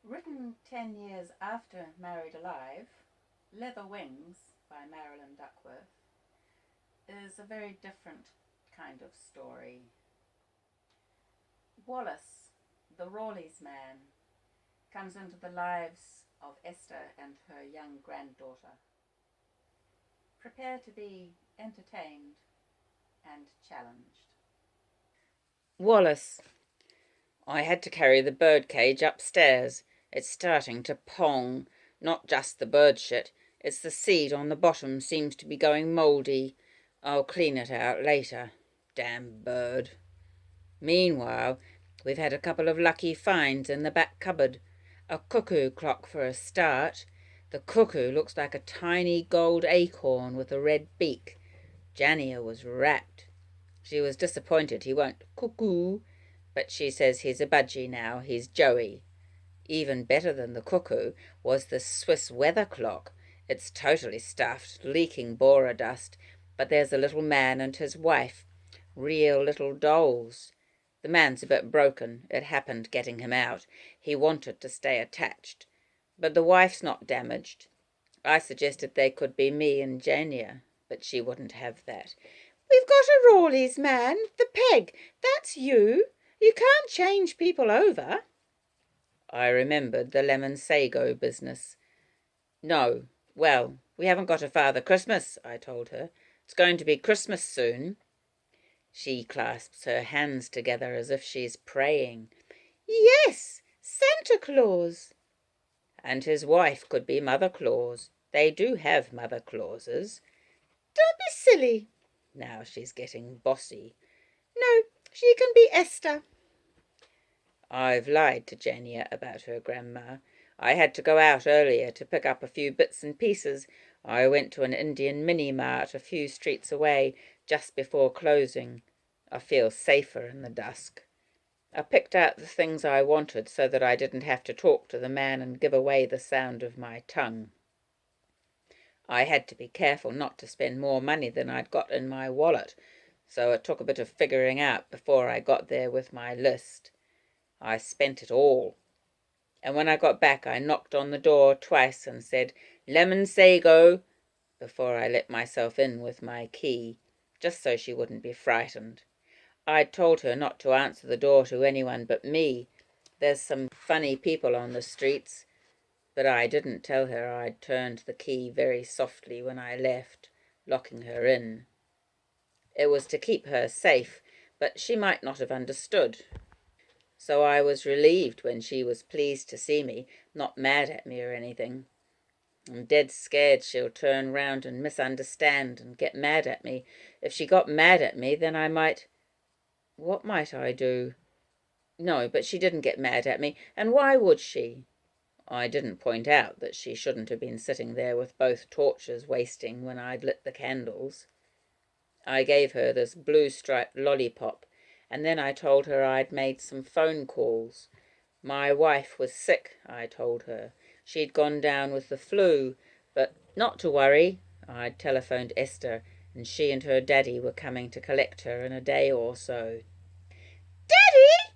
Written 10 years after Married Alive, Leather Wings by Marilyn Duckworth is a very different kind of story. Wallace, the Rawleys man, comes into the lives of Esther and her young granddaughter. Prepare to be entertained and challenged. Wallace. I had to carry the bird cage upstairs. It's starting to pong. Not just the bird shit. It's the seed on the bottom seems to be going mouldy. I'll clean it out later. Damn bird. Meanwhile, we've had a couple of lucky finds in the back cupboard. A cuckoo clock for a start. The cuckoo looks like a tiny gold acorn with a red beak. Jania was rapt. She was disappointed he won't cuckoo, but she says he's a budgie now, he's Joey. Even better than the cuckoo was the Swiss weather clock. It's totally stuffed, leaking borer dust, but there's a little man and his wife, real little dolls. The man's a bit broken. It happened getting him out. He wanted to stay attached. But the wife's not damaged. I suggested they could be me and Jania, but she wouldn't have that. "We've got a Rawleys man, the peg. That's you. You can't change people over." I remembered the lemon sago business. "No. Well, we haven't got a Father Christmas," I told her. "It's going to be Christmas soon." She clasps her hands together as if she's praying. "Yes, Santa Claus." And his wife could be Mother Claus. They do have Mother Clauses. "Don't be silly." Now she's getting bossy. "No, she can be Esther." I've lied to Jania about her grandma. I had to go out earlier to pick up a few bits and pieces. I went to an Indian mini-mart a few streets away just before closing. I feel safer in the dusk. I picked out the things I wanted so that I didn't have to talk to the man and give away the sound of my tongue. I had to be careful not to spend more money than I'd got in my wallet, so it took a bit of figuring out before I got there with my list. I spent it all. And when I got back I knocked on the door twice and said, "Lemon sago," before I let myself in with my key, just so she wouldn't be frightened. I'd told her not to answer the door to anyone but me. There's some funny people on the streets. But I didn't tell her I'd turned the key very softly when I left, locking her in. It was to keep her safe, but she might not have understood. So I was relieved when she was pleased to see me, not mad at me or anything. I'm dead scared she'll turn round and misunderstand and get mad at me. If she got mad at me, then I might... What might I do? No, but she didn't get mad at me, and why would she? I didn't point out that she shouldn't have been sitting there with both torches wasting when I'd lit the candles. I gave her this blue-striped lollipop, and then I told her I'd made some phone calls. My wife was sick, I told her. She'd gone down with the flu, but not to worry. I'd telephoned Esther, and she and her daddy were coming to collect her in a day or so. "Daddy!"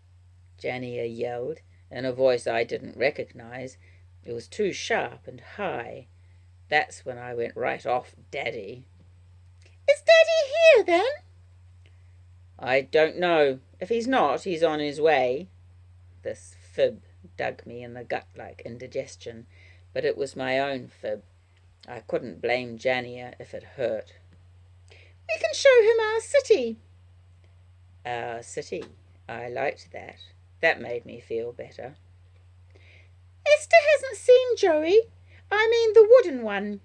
Jania yelled, in a voice I didn't recognize. It was too sharp and high. That's when I went right off Daddy. "Is Daddy here, then?" "I don't know. If he's not, he's on his way." This fib dug me in the gut like indigestion, but it was my own fib. I couldn't blame Jania if it hurt. "We can show him our city." Our city. I liked that. That made me feel better. "Esther hasn't seen Joey. I mean the wooden one."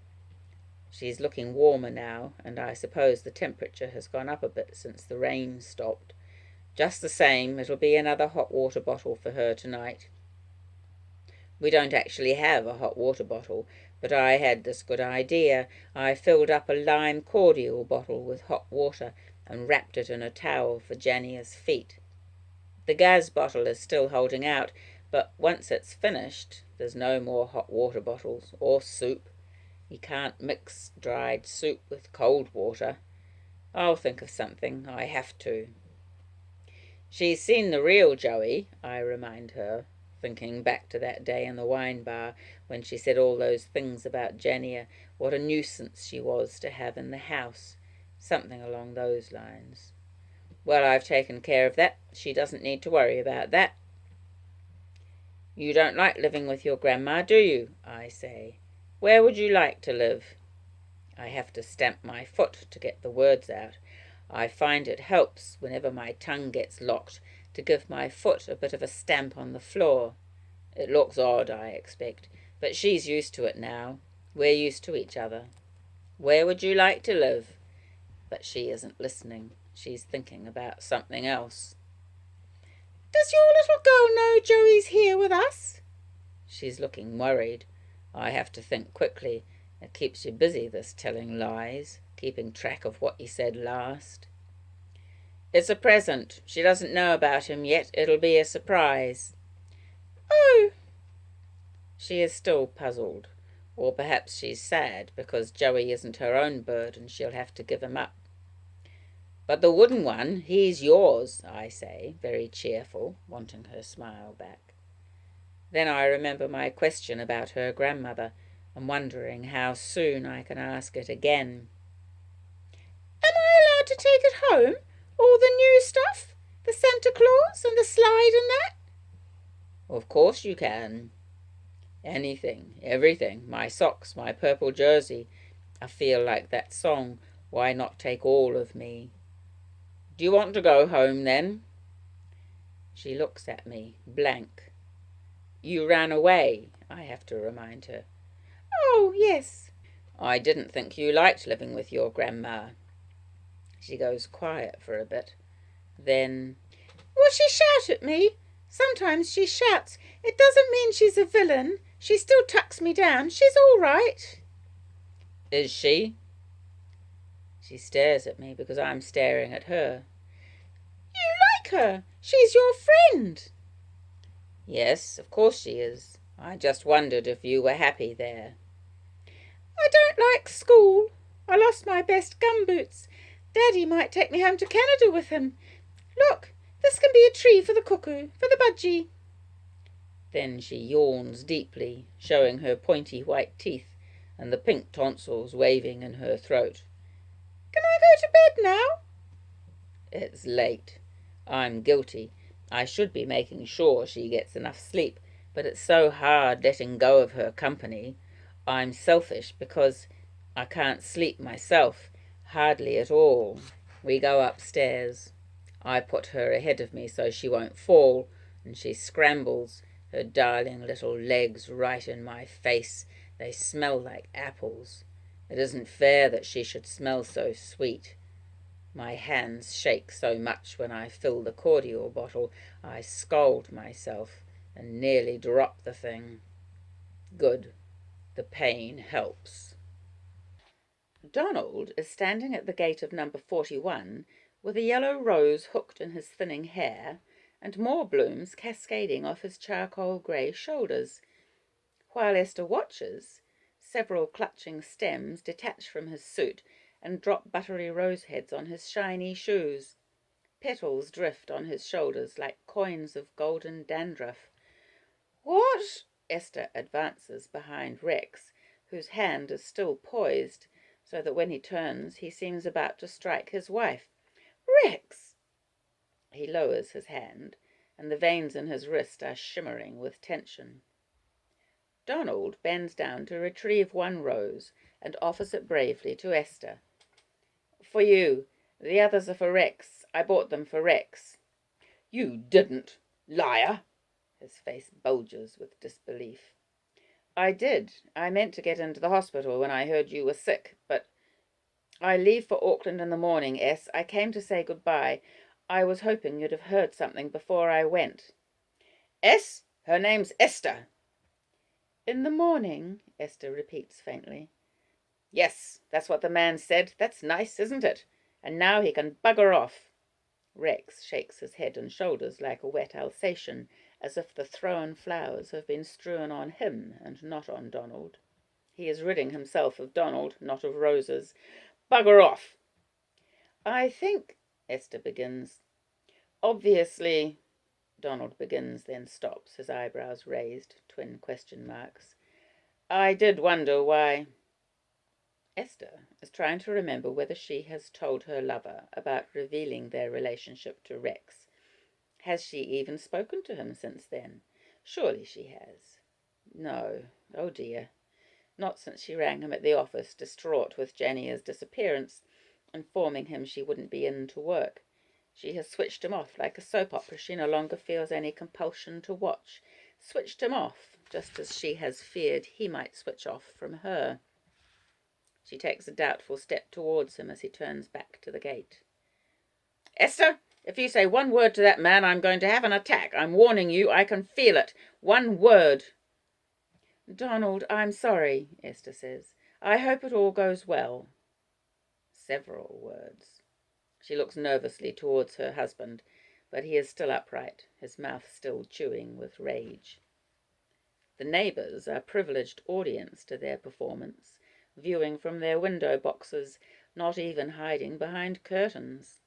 She's looking warmer now, and I suppose the temperature has gone up a bit since the rain stopped. Just the same, it'll be another hot water bottle for her tonight. We don't actually have a hot water bottle, but I had this good idea. I filled up a lime cordial bottle with hot water and wrapped it in a towel for Jania's feet. The gas bottle is still holding out, but once it's finished, there's no more hot water bottles or soup. You can't mix dried soup with cold water. I'll think of something. I have to. She's seen the real Joey, I remind her. thinking back to that day in the wine bar when she said all those things about Jania, what a nuisance she was to have in the house, something along those lines. Well, I've taken care of that. She doesn't need to worry about that. You don't like living with your grandma, do you? I say. Where would you like to live? I have to stamp my foot to get the words out. I find it helps, whenever my tongue gets locked, to give my foot a bit of a stamp on the floor. It looks odd, I expect, but she's used to it now. We're used to each other. Where would you like to live? But she isn't listening. She's thinking about something else. Does your little girl know Joey's here with us? She's looking worried. I have to think quickly. It keeps you busy, this telling lies, keeping track of what you said last. It's a present. She doesn't know about him yet. It'll be a surprise. Oh! She is still puzzled. Or perhaps she's sad because Joey isn't her own bird and she'll have to give him up. But the wooden one, he's yours, I say, very cheerful, wanting her smile back. Then I remember my question about her grandmother, and wondering how soon I can ask it again. Am I allowed to take it home? All the new stuff? The Santa Claus and the slide and that? Of course you can. Anything, everything, my socks, my purple jersey. I feel like that song, Why Not Take All of Me? Do you want to go home then? She looks at me, blank. You ran away, I have to remind her. Oh, yes. I didn't think you liked living with your grandma. She goes quiet for a bit. Then, will she shout at me? Sometimes she shouts. It doesn't mean she's a villain. She still tucks me down. She's all right. Is she? She stares at me because I'm staring at her. You like her. She's your friend. Yes, of course she is. I just wondered if you were happy there. I don't like school. I lost my best gumboots. Daddy might take me home to Canada with him. Look, this can be a tree for the cuckoo, for the budgie. Then she yawns deeply, showing her pointy white teeth and the pink tonsils waving in her throat. Can I go to bed now? It's late. I'm guilty. I should be making sure she gets enough sleep, but it's so hard letting go of her company. I'm selfish because I can't sleep myself, hardly at all. We go upstairs. I put her ahead of me so she won't fall, and she scrambles, her darling little legs right in my face. They smell like apples. It isn't fair that she should smell so sweet. My hands shake so much when I fill the cordial bottle, I scold myself and nearly drop the thing. Good. The pain helps. Donald is standing at the gate of number 41 with a yellow rose hooked in his thinning hair and more blooms cascading off his charcoal grey shoulders. While Esther watches, several clutching stems detach from his suit and drop buttery roseheads on his shiny shoes. Petals drift on his shoulders like coins of golden dandruff. What? Esther advances behind Rex, whose hand is still poised, so that when he turns he seems about to strike his wife. Rex! He lowers his hand, and the veins in his wrist are shimmering with tension. Donald bends down to retrieve one rose and offers it bravely to Esther. For you. The others are for Rex. I bought them for Rex. You didn't, liar! His face bulges with disbelief. I did. I meant to get into the hospital when I heard you were sick, but I leave for Auckland in the morning, S. I came to say goodbye. I was hoping you'd have heard something before I went. S? Her name's Esther. In the morning, Esther repeats faintly. Yes, that's what the man said. That's nice, isn't it? And now he can bugger off. Rex shakes his head and shoulders like a wet Alsatian, as if the thrown flowers have been strewn on him and not on Donald. He is ridding himself of Donald, not of roses. Bugger off! I think, Esther begins. Obviously, Donald begins, then stops, his eyebrows raised, twin question marks. I did wonder why. Esther is trying to remember whether she has told her lover about revealing their relationship to Rex. Has she even spoken to him since then? Surely she has. No. Oh dear. Not since she rang him at the office, distraught with Jania's disappearance, informing him she wouldn't be in to work. She has switched him off like a soap opera she no longer feels any compulsion to watch. Switched him off, just as she has feared he might switch off from her. She takes a doubtful step towards him as he turns back to the gate. Esther, if you say one word to that man, I'm going to have an attack. I'm warning you, I can feel it. One word. Donald, I'm sorry, Esther says. I hope it all goes well. Several words. She looks nervously towards her husband, but he is still upright, his mouth still chewing with rage. The neighbours are privileged audience to their performance, viewing from their window boxes, not even hiding behind curtains.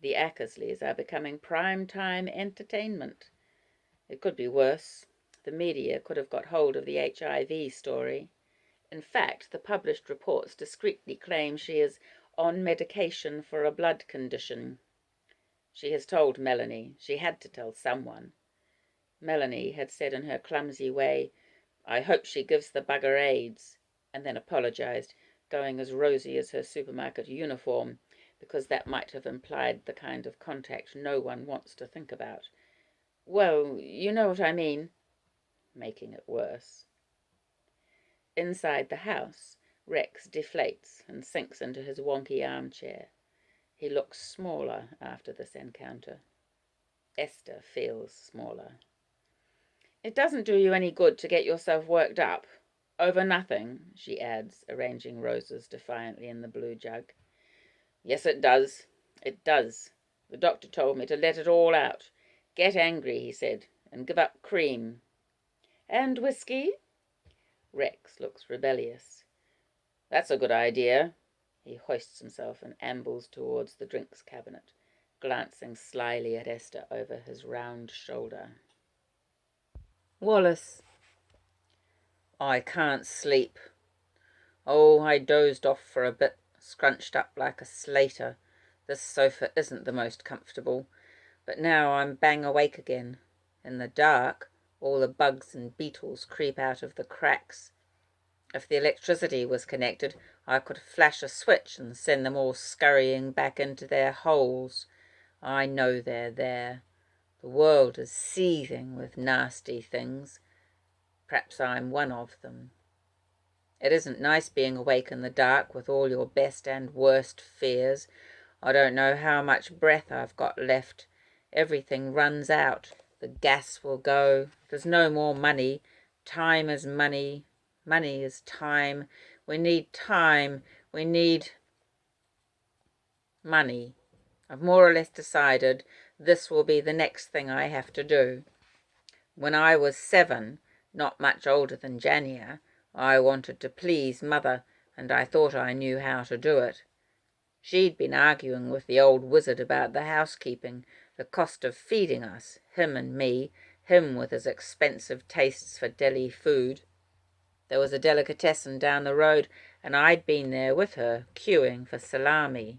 The Ackersleys are becoming prime-time entertainment. It could be worse. The media could have got hold of the HIV story. In fact, the published reports discreetly claim she is on medication for a blood condition. She has told Melanie. She had to tell someone. Melanie had said in her clumsy way, I hope she gives the bugger AIDS, and then apologized, going as rosy as her supermarket uniform, because that might have implied the kind of contact no one wants to think about. Well, you know what I mean. Making it worse. Inside the house, Rex deflates and sinks into his wonky armchair. He looks smaller after this encounter. Esther feels smaller. It doesn't do you any good to get yourself worked up. Over nothing, she adds, arranging roses defiantly in the blue jug. Yes, it does. It does. The doctor told me to let it all out. Get angry, he said, and give up cream. And whiskey? Rex looks rebellious. That's a good idea. He hoists himself and ambles towards the drinks cabinet, glancing slyly at Esther over his round shoulder. Wallace. I can't sleep. Oh, I dozed off for a bit, scrunched up like a slater. This sofa isn't the most comfortable, but now I'm bang awake again. In the dark, all the bugs and beetles creep out of the cracks. If the electricity was connected, I could flash a switch and send them all scurrying back into their holes. I know they're there. The world is seething with nasty things. Perhaps I'm one of them. It isn't nice being awake in the dark with all your best and worst fears. I don't know how much breath I've got left. Everything runs out. The gas will go. There's no more money. Time is money. Money is time. We need time. We need money. I've more or less decided this will be the next thing I have to do. When I was 7, not much older than Jania, I wanted to please Mother, and I thought I knew how to do it. She'd been arguing with the old wizard about the housekeeping, the cost of feeding us, him and me, him with his expensive tastes for deli food. There was a delicatessen down the road, and I'd been there with her, queuing for salami.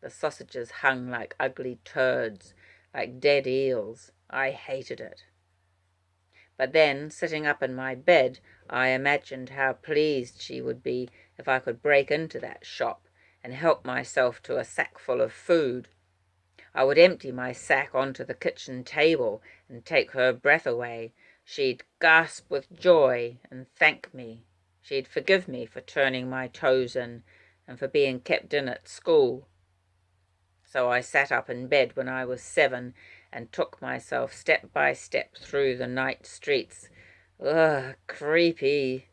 The sausages hung like ugly turds, like dead eels. I hated it. But then, sitting up in my bed, I imagined how pleased she would be if I could break into that shop and help myself to a sackful of food. I would empty my sack onto the kitchen table and take her breath away. She'd gasp with joy and thank me. She'd forgive me for turning my toes in and for being kept in at school. So I sat up in bed when I was 7 and took myself step by step through the night streets. Ugh, creepy.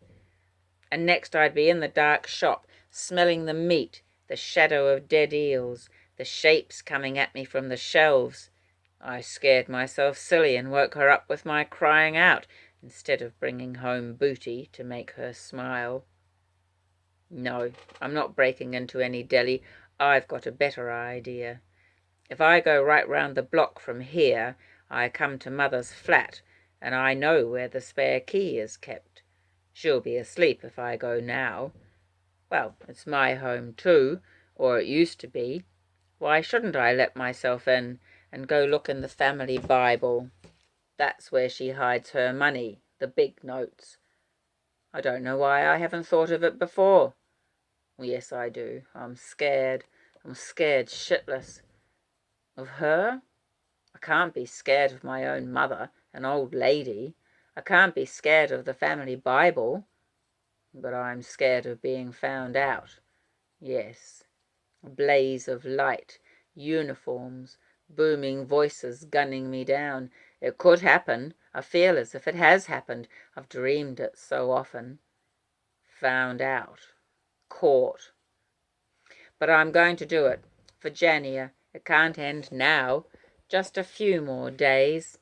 And next I'd be in the dark shop, smelling the meat, the shadow of dead eels, the shapes coming at me from the shelves. I scared myself silly and woke her up with my crying out, instead of bringing home booty to make her smile. No, I'm not breaking into any deli. I've got a better idea. If I go right round the block from here, I come to Mother's flat, and I know where the spare key is kept. She'll be asleep if I go now. Well, it's my home too, or it used to be. Why shouldn't I let myself in and go look in the family Bible? That's where she hides her money, the big notes. I don't know why I haven't thought of it before. Yes, I do. I'm scared. I'm scared shitless. Of her? I can't be scared of my own mother, an old lady. I can't be scared of the family Bible. But I'm scared of being found out. Yes. A blaze of light, uniforms, booming voices gunning me down. It could happen. I feel as if it has happened. I've dreamed it so often. Found out. Caught. But I'm going to do it. For Jania. It can't end now. Just a few more days.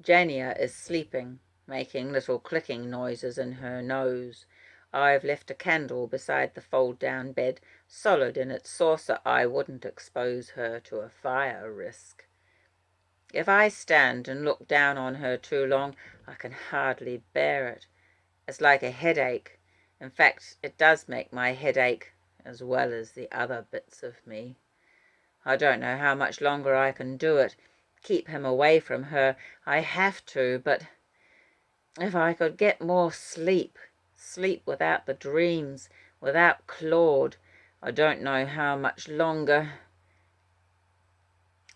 Jania is sleeping, making little clicking noises in her nose. I've left a candle beside the fold-down bed, solid in its saucer. I wouldn't expose her to a fire risk. If I stand and look down on her too long, I can hardly bear it. It's like a headache. In fact, it does make my head ache, as well as the other bits of me. I don't know how much longer I can do it. Keep him away from her. I have to, but if I could get more sleep without the dreams, without Claude, I don't know how much longer.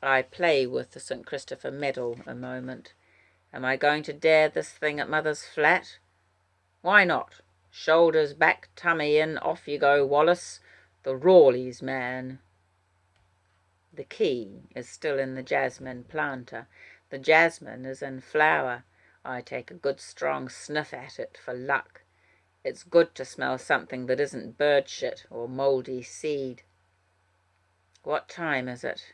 I play with the St. Christopher medal a moment. Am I going to dare this thing at Mother's flat? Why not? Shoulders back, tummy in, off you go, Wallace. The Rawleys man. The key is still in the jasmine planter. The jasmine is in flower. I take a good strong sniff at it for luck. It's good to smell something that isn't bird shit or mouldy seed. What time is it?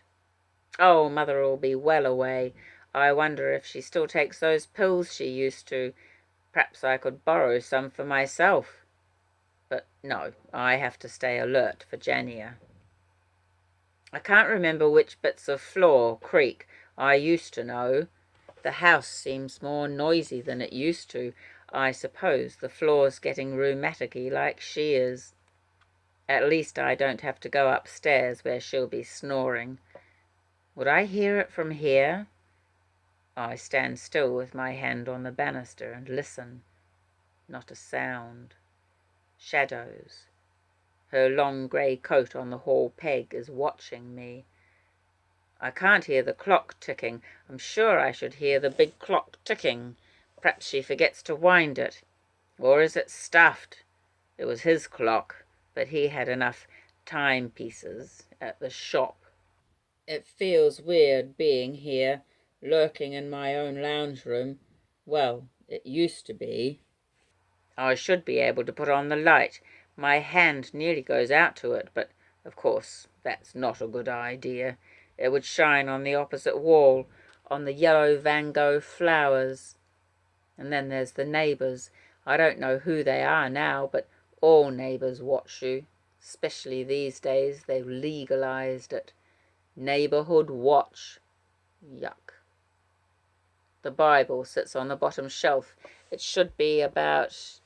Oh, Mother'll be well away. I wonder if she still takes those pills she used to. Perhaps I could borrow some for myself. But no, I have to stay alert for Jania. I can't remember which bits of floor creak. I used to know. The house seems more noisy than it used to. I suppose the floor's getting rheumaticy like she is. At least I don't have to go upstairs where she'll be snoring. Would I hear it from here? I stand still with my hand on the banister and listen. Not a sound. Shadows. Her long grey coat on the hall peg is watching me. I can't hear the clock ticking. I'm sure I should hear the big clock ticking. Perhaps she forgets to wind it. Or is it stuffed? It was his clock, but he had enough timepieces at the shop. It feels weird being here, lurking in my own lounge room. Well, it used to be. I should be able to put on the light. My hand nearly goes out to it, but of course that's not a good idea. It would shine on the opposite wall, on the yellow Van Gogh flowers. And then there's the neighbours. I don't know who they are now, but all neighbours watch you. Especially these days, they've legalised it. Neighbourhood watch. Yuck. The Bible sits on the bottom shelf. It should be about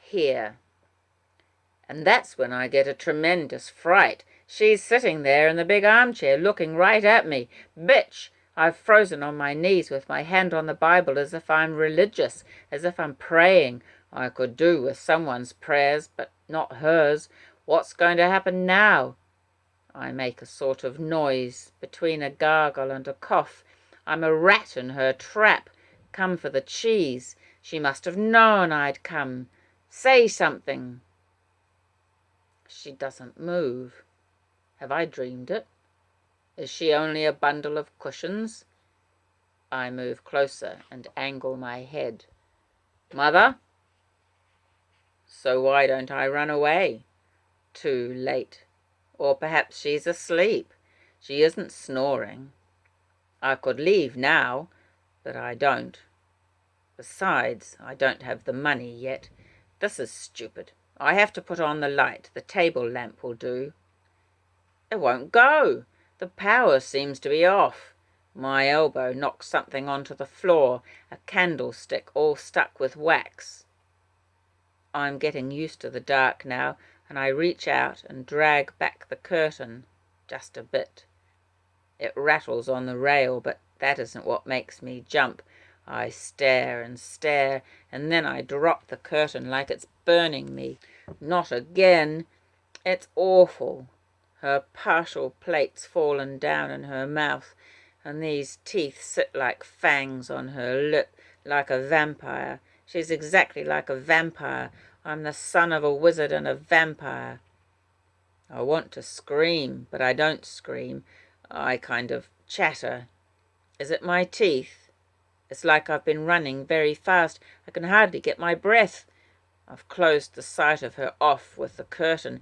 here. And that's when I get a tremendous fright. She's sitting there in the big armchair looking right at me. Bitch! I've frozen on my knees with my hand on the Bible as if I'm religious, as if I'm praying. I could do with someone's prayers, but not hers. What's going to happen now? I make a sort of noise, between a gargle and a cough. I'm a rat in her trap. Come for the cheese. She must have known I'd come. Say something. She doesn't move. Have I dreamed it? Is she only a bundle of cushions? I move closer and angle my head. Mother? So why don't I run away? Too late. Or perhaps she's asleep. She isn't snoring. I could leave now, but I don't. Besides, I don't have the money yet. This is stupid. I have to put on the light. The table lamp will do. It won't go. The power seems to be off. My elbow knocks something onto the floor, a candlestick all stuck with wax. I'm getting used to the dark now, and I reach out and drag back the curtain, just a bit. It rattles on the rail, but that isn't what makes me jump. I stare and stare, and then I drop the curtain like it's burning me. Not again! It's awful. Her partial plate's fallen down in her mouth, and these teeth sit like fangs on her lip, like a vampire. She's exactly like a vampire. I'm the son of a wizard and a vampire. I want to scream, but I don't scream. I kind of chatter. Is it my teeth? It's like I've been running very fast. I can hardly get my breath. I've closed the sight of her off with the curtain,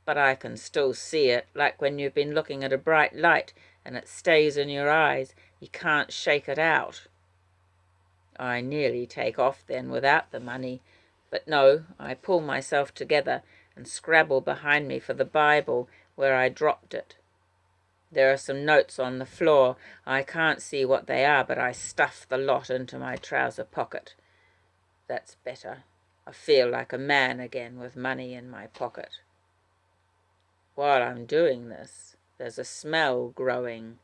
but I can still see it, like when you've been looking at a bright light and it stays in your eyes. You can't shake it out. I nearly take off then without the money, but no, I pull myself together and scrabble behind me for the Bible where I dropped it. There are some notes on the floor. I can't see what they are, but I stuff the lot into my trouser pocket. That's better. I feel like a man again with money in my pocket. While I'm doing this, there's a smell growing.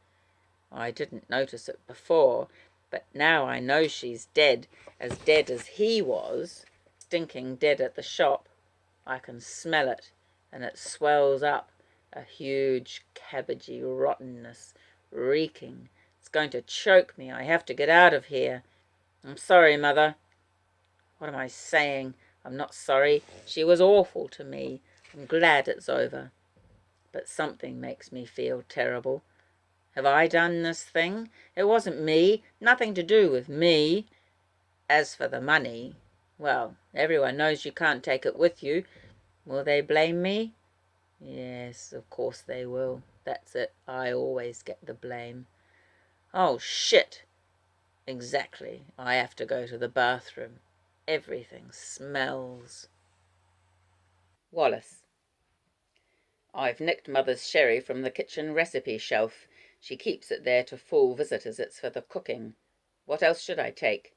I didn't notice it before, but now I know she's dead as he was, stinking dead at the shop. I can smell it, and it swells up, a huge cabbagey rottenness, reeking. It's going to choke me. I have to get out of here. I'm sorry, Mother. What am I saying? I'm not sorry. She was awful to me. I'm glad it's over. But something makes me feel terrible. Have I done this thing? It wasn't me. Nothing to do with me. As for the money, well, everyone knows you can't take it with you. Will they blame me? Yes, of course they will. That's it. I always get the blame. Oh, shit. Exactly. I have to go to the bathroom. Everything smells. Wallace. I've nicked Mother's sherry from the kitchen recipe shelf. She keeps it there to fool visitors. It's for the cooking. What else should I take?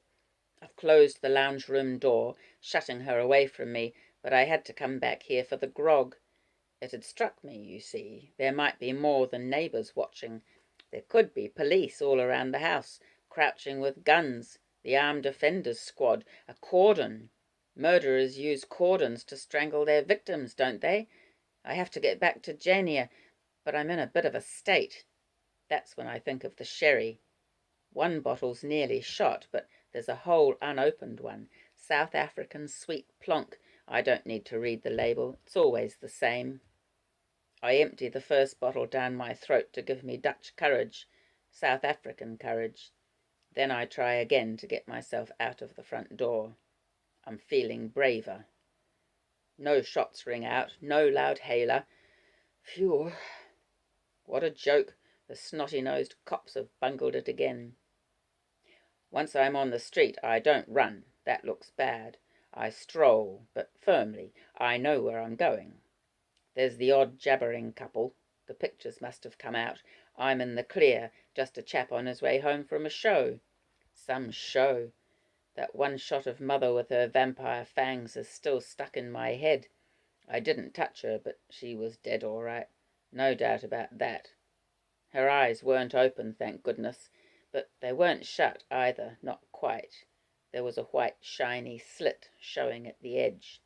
I've closed the lounge room door, shutting her away from me, but I had to come back here for the grog. It had struck me, you see, there might be more than neighbours watching. There could be police all around the house, crouching with guns, the armed offenders squad, a cordon. Murderers use cordons to strangle their victims, don't they? I have to get back to Jania, but I'm in a bit of a state. That's when I think of the sherry. One bottle's nearly shot, but there's a whole unopened one. South African sweet plonk. I don't need to read the label. It's always the same. I empty the first bottle down my throat to give me Dutch courage, South African courage. Then I try again to get myself out of the front door. I'm feeling braver. No shots ring out, no loud hailer. Phew. What a joke. The snotty-nosed cops have bungled it again. Once I'm on the street, I don't run. That looks bad. I stroll, but firmly. I know where I'm going. There's the odd jabbering couple. The pictures must have come out. I'm in the clear, just a chap on his way home from a show. Some show. That one shot of Mother with her vampire fangs is still stuck in my head. I didn't touch her, but she was dead all right. No doubt about that. Her eyes weren't open, thank goodness, but they weren't shut either, not quite. There was a white, shiny slit showing at the edge.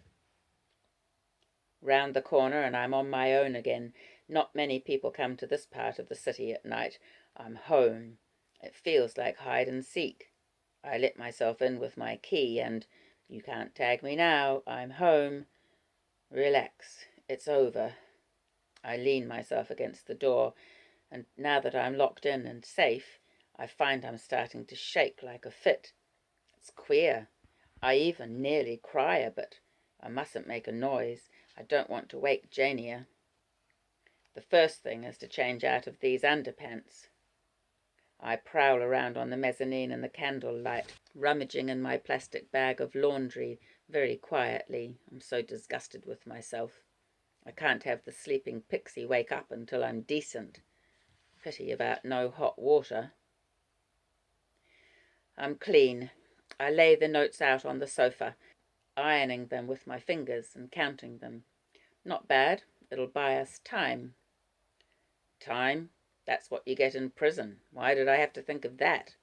Round the corner, and I'm on my own again. Not many people come to this part of the city at night. I'm home. It feels like hide and seek. I let myself in with my key, and you can't tag me now. I'm home. Relax. It's over. I lean myself against the door, and now that I'm locked in and safe, I find I'm starting to shake like a fit. It's queer. I even nearly cry a bit. I mustn't make a noise. I don't want to wake Jania. The first thing is to change out of these underpants. I prowl around on the mezzanine in the candlelight, rummaging in my plastic bag of laundry very quietly. I'm so disgusted with myself. I can't have the sleeping pixie wake up until I'm decent. Pity about no hot water. I'm clean. I lay the notes out on the sofa, ironing them with my fingers and counting them. Not bad. It'll buy us time. Time? That's what you get in prison. Why did I have to think of that?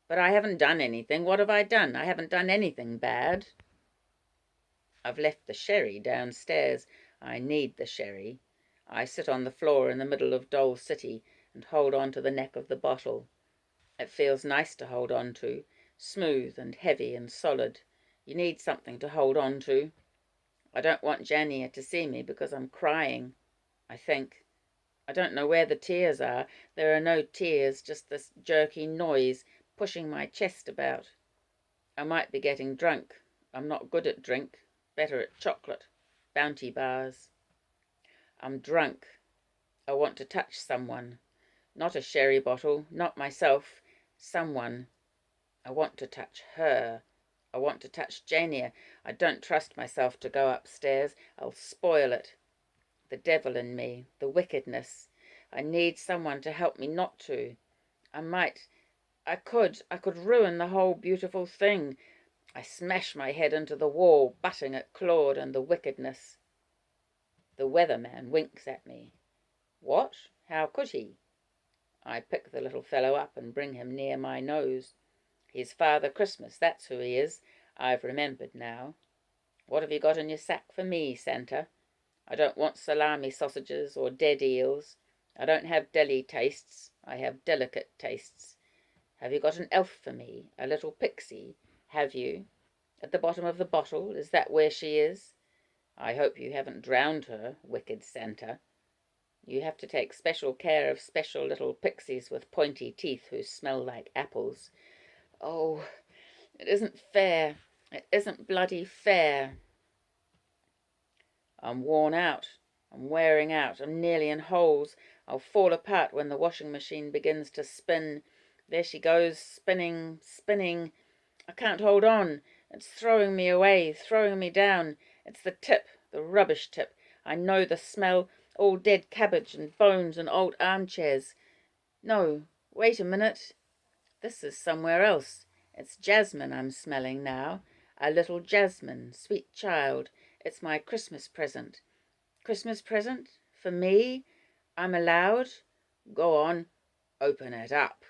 But I haven't done anything. What have I done? I haven't done anything bad. I've left the sherry downstairs. I need the sherry. I sit on the floor in the middle of Dole City and hold on to the neck of the bottle. It feels nice to hold on to, smooth and heavy and solid. You need something to hold on to. I don't want Jania to see me because I'm crying, I think. I don't know where the tears are. There are no tears, just this jerky noise pushing my chest about. I might be getting drunk. I'm not good at drink, better at chocolate, Bounty bars. I'm drunk. I want to touch someone. Not a sherry bottle, not myself. Someone. I want to touch her. I want to touch Jania. I don't trust myself to go upstairs. I'll spoil it. The devil in me, the wickedness. I need someone to help me not to. I could ruin the whole beautiful thing. I smash my head into the wall, butting at Claude and the wickedness. The weatherman winks at me. What? How could he? I pick the little fellow up and bring him near my nose. He's Father Christmas, that's who he is. I've remembered now. What have you got in your sack for me, Santa? I don't want salami sausages or dead eels. I don't have deli tastes. I have delicate tastes. Have you got an elf for me, a little pixie? Have you? At the bottom of the bottle, is that where she is? I hope you haven't drowned her, wicked Santa. You have to take special care of special little pixies with pointy teeth who smell like apples. Oh, it isn't fair. It isn't bloody fair. I'm worn out. I'm wearing out. I'm nearly in holes. I'll fall apart when the washing machine begins to spin. There she goes, spinning, spinning. I can't hold on. It's throwing me away, throwing me down. It's the tip, the rubbish tip. I know the smell, all dead cabbage and bones and old armchairs. No, wait a minute. This is somewhere else. It's jasmine I'm smelling now. A little jasmine, sweet child. It's my Christmas present. Christmas present? For me? I'm allowed? Go on, open it up.